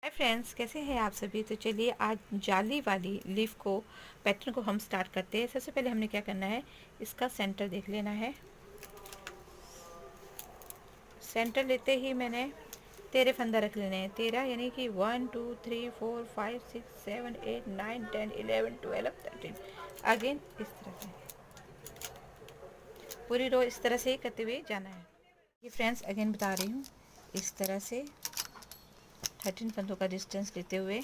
Hi friends, कैसे हैं आप सभी। तो चलिए आज जाली वाली लीफ को पैटर्न को हम स्टार्ट करते हैं। सबसे पहले हमने क्या करना है, इसका सेंटर देख लेना है। सेंटर लेते ही मैंने 13 फंदा रख लेने हैं। 13 यानी कि 1 2 3 4 5 6 7 8 9 10 11 12 13। अगेन इस तरह से पूरी रो इस तरह से ही करते हुए जाना है। ये फ्रेंड्स अगेन बता रही हूँ, इस तरह से 13 फंदों का डिस्टेंस लेते हुए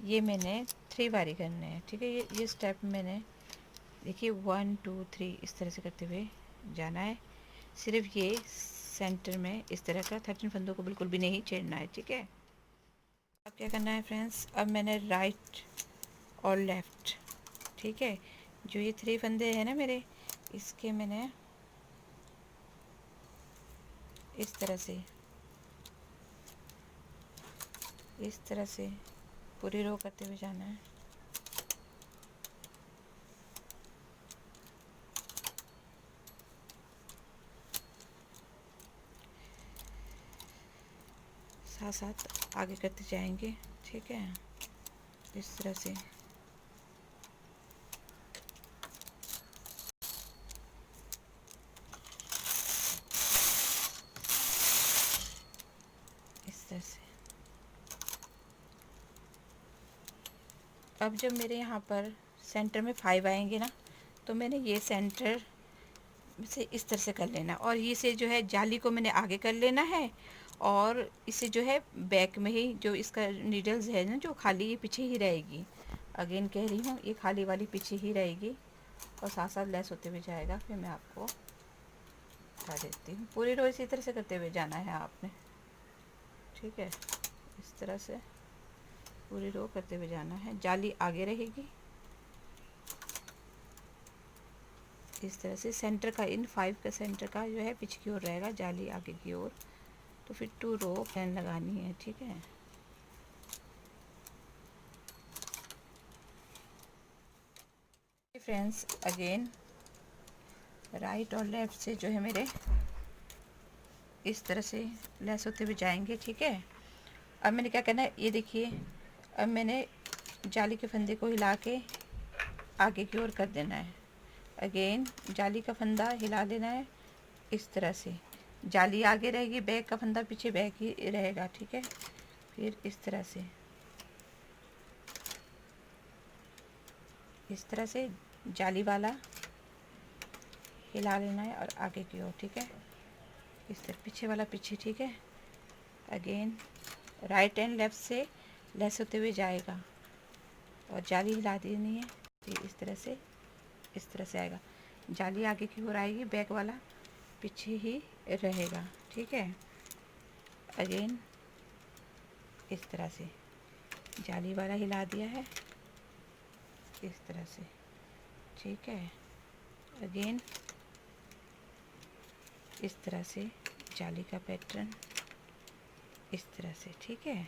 ये मैंने 3 बारी करने हैं। ठीक है, ये स्टेप मैंने देखिए 1 2 3 इस तरह से करते हुए जाना है। सिर्फ ये सेंटर में इस तरह का 13 फंदों को बिल्कुल भी नहीं छेड़ना है। ठीक है, अब क्या करना है फ्रेंड्स, अब मैंने राइट और लेफ़्ट, ठीक है, जो ये 3 फंदे हैं ना मेरे, इसके मैंने इस तरह से पूरी रो करते हुए जाना है। साथ साथ आगे करते जाएंगे। ठीक है, इस तरह से इस तरह से। अब जब मेरे यहाँ पर सेंटर में 5 आएंगे ना, तो मैंने ये सेंटर से इस तरह से कर लेना, और इसे जो है जाली को मैंने आगे कर लेना है, और इसे जो है बैक में ही जो इसका नीडल्स है ना, जो खाली ये पीछे ही रहेगी। अगेन कह रही हूँ, ये खाली वाली पीछे ही रहेगी और साथ साथ लेस होते हुए जाएगा। फिर मैं आपको बता देती हूँ। पूरी रो इसी तरह से करते हुए जाना है आपने। ठीक है, इस तरह से पूरी रो करते हुए जाना है। जाली आगे रहेगी इस तरह से। सेंटर का, इन 5 का सेंटर का जो है पीछे की ओर रहेगा, जाली आगे की ओर। तो फिर 2 रो प्लेन लगानी है। ठीक है, फ्रेंड्स अगेन राइट और लेफ़्ट से जो है मेरे इस तरह से लेस होते हुए जाएंगे। ठीक है, अब मैंने क्या करना है, ये देखिए, अब मैंने जाली के फंदे को हिला के आगे की ओर कर देना है। अगेन जाली का फंदा हिला देना है इस तरह से। जाली आगे रहेगी, बैक का फंदा पीछे बैक ही रहेगा। ठीक है, फिर इस तरह से जाली वाला हिला लेना है और आगे की ओर। ठीक है, इस तरह पीछे वाला पीछे। ठीक है, अगेन राइट एंड लेफ़्ट से लेस होते हुए जाएगा और जाली हिला देनी है। फिर इस तरह से आएगा। जाली आगे की ओर आएगी, बैक वाला पीछे ही रहेगा। ठीक है, अगेन इस तरह से जाली वाला हिला दिया है इस तरह से। ठीक है, अगेन इस तरह से जाली का पैटर्न इस तरह से। ठीक है,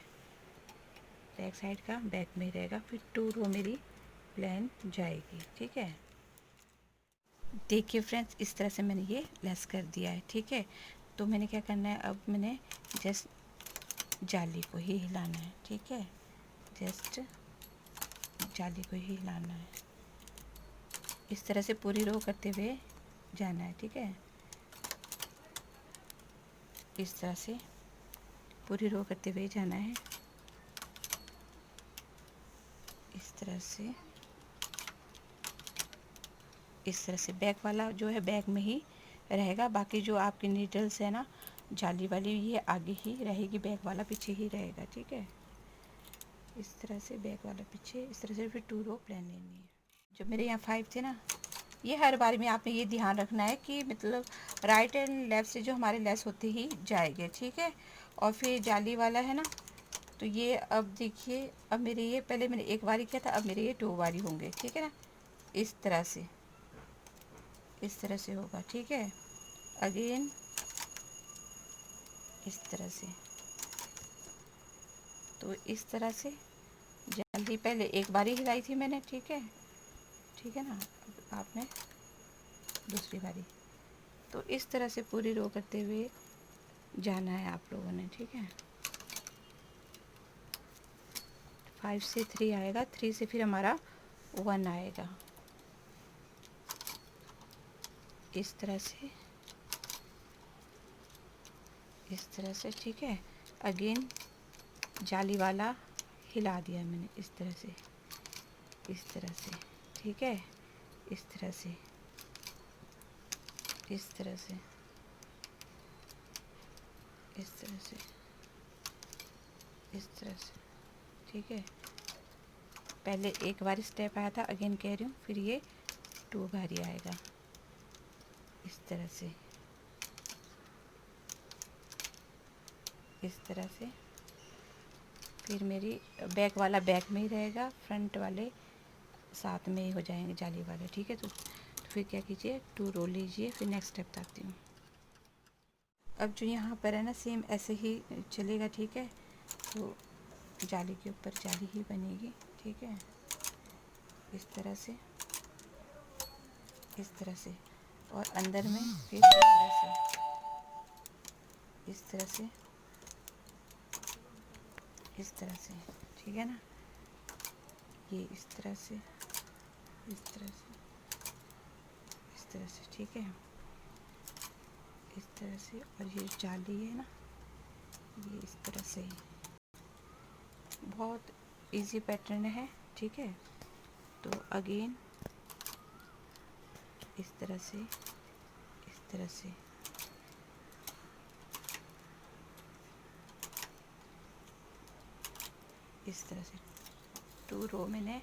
बैक साइड का बैक में रहेगा। फिर 2 रो मेरी प्लेन जाएगी। ठीक है, देखिए फ्रेंड्स, इस तरह से मैंने ये लेस कर दिया है। ठीक है, तो मैंने क्या करना है, अब मैंने जस्ट जाली को ही हिलाना है। ठीक है, जस्ट जाली को ही हिलाना है। इस तरह से पूरी रो करते हुए जाना है। ठीक है, इस तरह से पूरी रो करते हुए जाना है। इस तरह से बैक वाला जो है बैक में ही रहेगा। बाकी जो आपकी नीडल्स है ना जाली वाली, ये आगे ही रहेगी, बैक वाला पीछे ही रहेगा। ठीक है, इस तरह से बैक वाला पीछे, इस तरह से फिर 2 रो प्लेन लेनी है। जो मेरे यहाँ 5 थे ना, ये हर बार में आपने ये ध्यान रखना है कि मतलब राइट एंड लेफ़्ट से जो हमारे लेस होते ही जाएंगे। ठीक है, और फिर जाली वाला है ना, तो ये अब देखिए, अब मेरे ये पहले मैंने 1 बारी किया था, अब मेरे ये 2 बारी होंगे। ठीक है ना, इस तरह से होगा। ठीक है, अगेन इस तरह से। तो इस तरह से जल्दी पहले 1 बारी हिलाई थी मैंने। ठीक है, ठीक है ना, अब आपने दूसरी बारी। तो इस तरह से पूरी रो करते हुए जाना है आप लोगों ने। ठीक है, 5 से 3 आएगा, 3 से फिर हमारा 1 आएगा, इस तरह से, इस तरह से। ठीक है, अगेन जाली वाला हिला दिया मैंने, इस तरह से, इस तरह से। ठीक है, इस तरह से, इस तरह से, इस तरह से, इस तरह से। ठीक है, पहले एक बार स्टेप आया था, अगेन कह रही हूँ, फिर ये 2 बारी आएगा, इस तरह से, इस तरह से। फिर मेरी बैक वाला बैक में ही रहेगा, फ्रंट वाले साथ में ही हो जाएंगे जाली वाले। ठीक है, तो फिर क्या कीजिए, 2 रो लीजिए। फिर नेक्स्ट स्टेप बताती हूँ। अब जो यहाँ पर है ना, सेम ऐसे ही चलेगा। ठीक है, तो जाली के ऊपर जाली ही बनेगी। ठीक है, इस तरह से, इस तरह से, और अंदर में फिर इस तरह से, इस तरह से, इस तरह से। ठीक है ना, ये इस तरह से, इस तरह से, इस तरह से। ठीक है, इस तरह से, और ये जाली है ना, ये इस तरह से ही। बहुत इजी पैटर्न है। ठीक है, तो अगेन इस तरह से, इस तरह से, इस तरह से 2 रो मैंने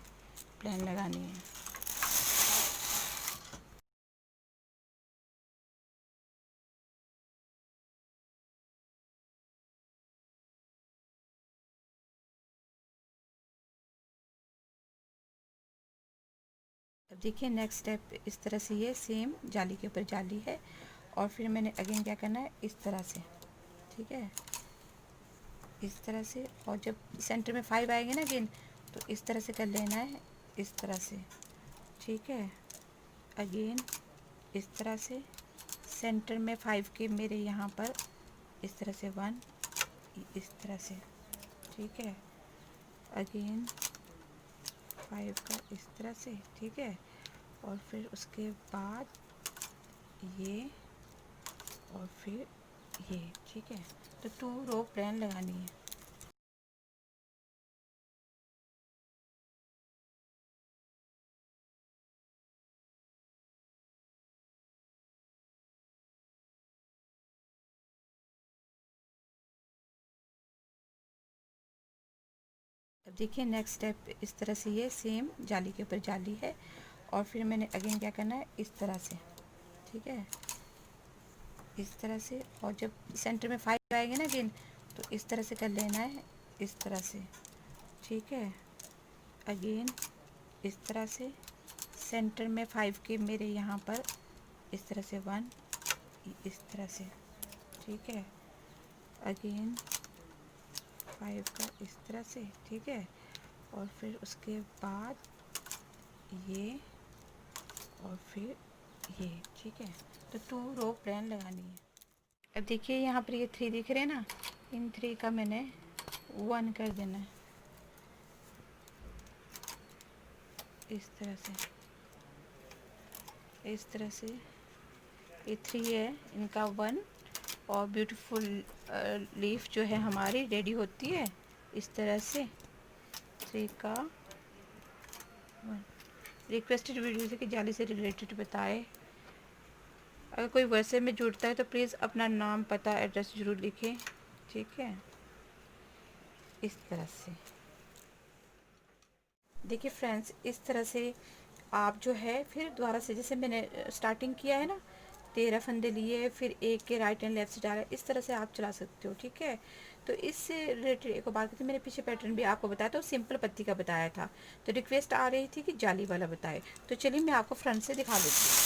प्लेन लगानी है। अब देखिए नेक्स्ट स्टेप, इस तरह से ये सेम जाली के ऊपर जाली है, और फिर मैंने अगेन क्या करना है, इस तरह से। ठीक है, इस तरह से, और जब सेंटर में 5 आएंगे ना अगेन, तो इस तरह से कर लेना है, इस तरह से। ठीक है, अगेन इस तरह से, सेंटर में 5 के मेरे यहाँ पर इस तरह से 1, इस तरह से। ठीक है, अगेन 5 का इस तरह से। ठीक है, और फिर उसके बाद ये, और फिर ये। ठीक है, तो 2 रो प्लेन लगानी है। अब देखिए नेक्स्ट स्टेप, इस तरह से ये सेम जाली के ऊपर जाली है, और फिर मैंने अगेन क्या करना है, इस तरह से। ठीक है, इस तरह से, और जब सेंटर में 5 आएंगे ना अगेन, तो इस तरह से कर लेना है, इस तरह से। ठीक है, अगेन इस तरह से, सेंटर में 5 के मेरे यहाँ पर इस तरह से 1, इस तरह से। ठीक है, अगेन 5 का इस तरह से। ठीक है, और फिर उसके बाद ये, और फिर ये। ठीक है, तो 2 रो प्लेन लगानी है। अब देखिए यहाँ पर ये 3 दिख रहे हैं ना, इन 3 का मैंने 1 कर देना है, इस तरह से, इस तरह से। ये 3 है, इनका 1, और ब्यूटीफुल लीफ जो है हमारी रेडी होती है इस तरह से। 3 का 1। रिक्वेस्टेड वीडियो से कि जाली से रिलेटेड बताए। अगर कोई वैसे में जुड़ता है तो प्लीज़ अपना नाम, पता, एड्रेस ज़रूर लिखें। ठीक है, इस तरह से। देखिए फ्रेंड्स, इस तरह से आप जो है फिर दोबारा से, जैसे मैंने स्टार्टिंग किया है ना, 13 फंदे लिए, फिर एक के राइट एंड लेफ्ट से डाला, इस तरह से आप चला सकते हो। ठीक है, तो इससे रिलेटेड एक बात थी, मैंने पीछे पैटर्न भी आपको बताया था, तो सिंपल पत्ती का बताया था, तो रिक्वेस्ट आ रही थी कि जाली वाला बताए, तो चलिए मैं आपको फ्रंट से दिखा देती हूँ।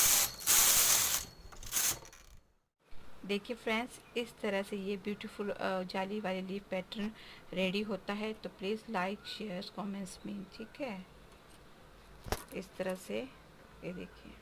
देखिए फ्रेंड्स, इस तरह से ये ब्यूटीफुल जाली वाली लीफ पैटर्न रेडी होता है, तो प्लीज़ लाइक, शेयर, कमेंट्स में। ठीक है, इस तरह से ये देखिए।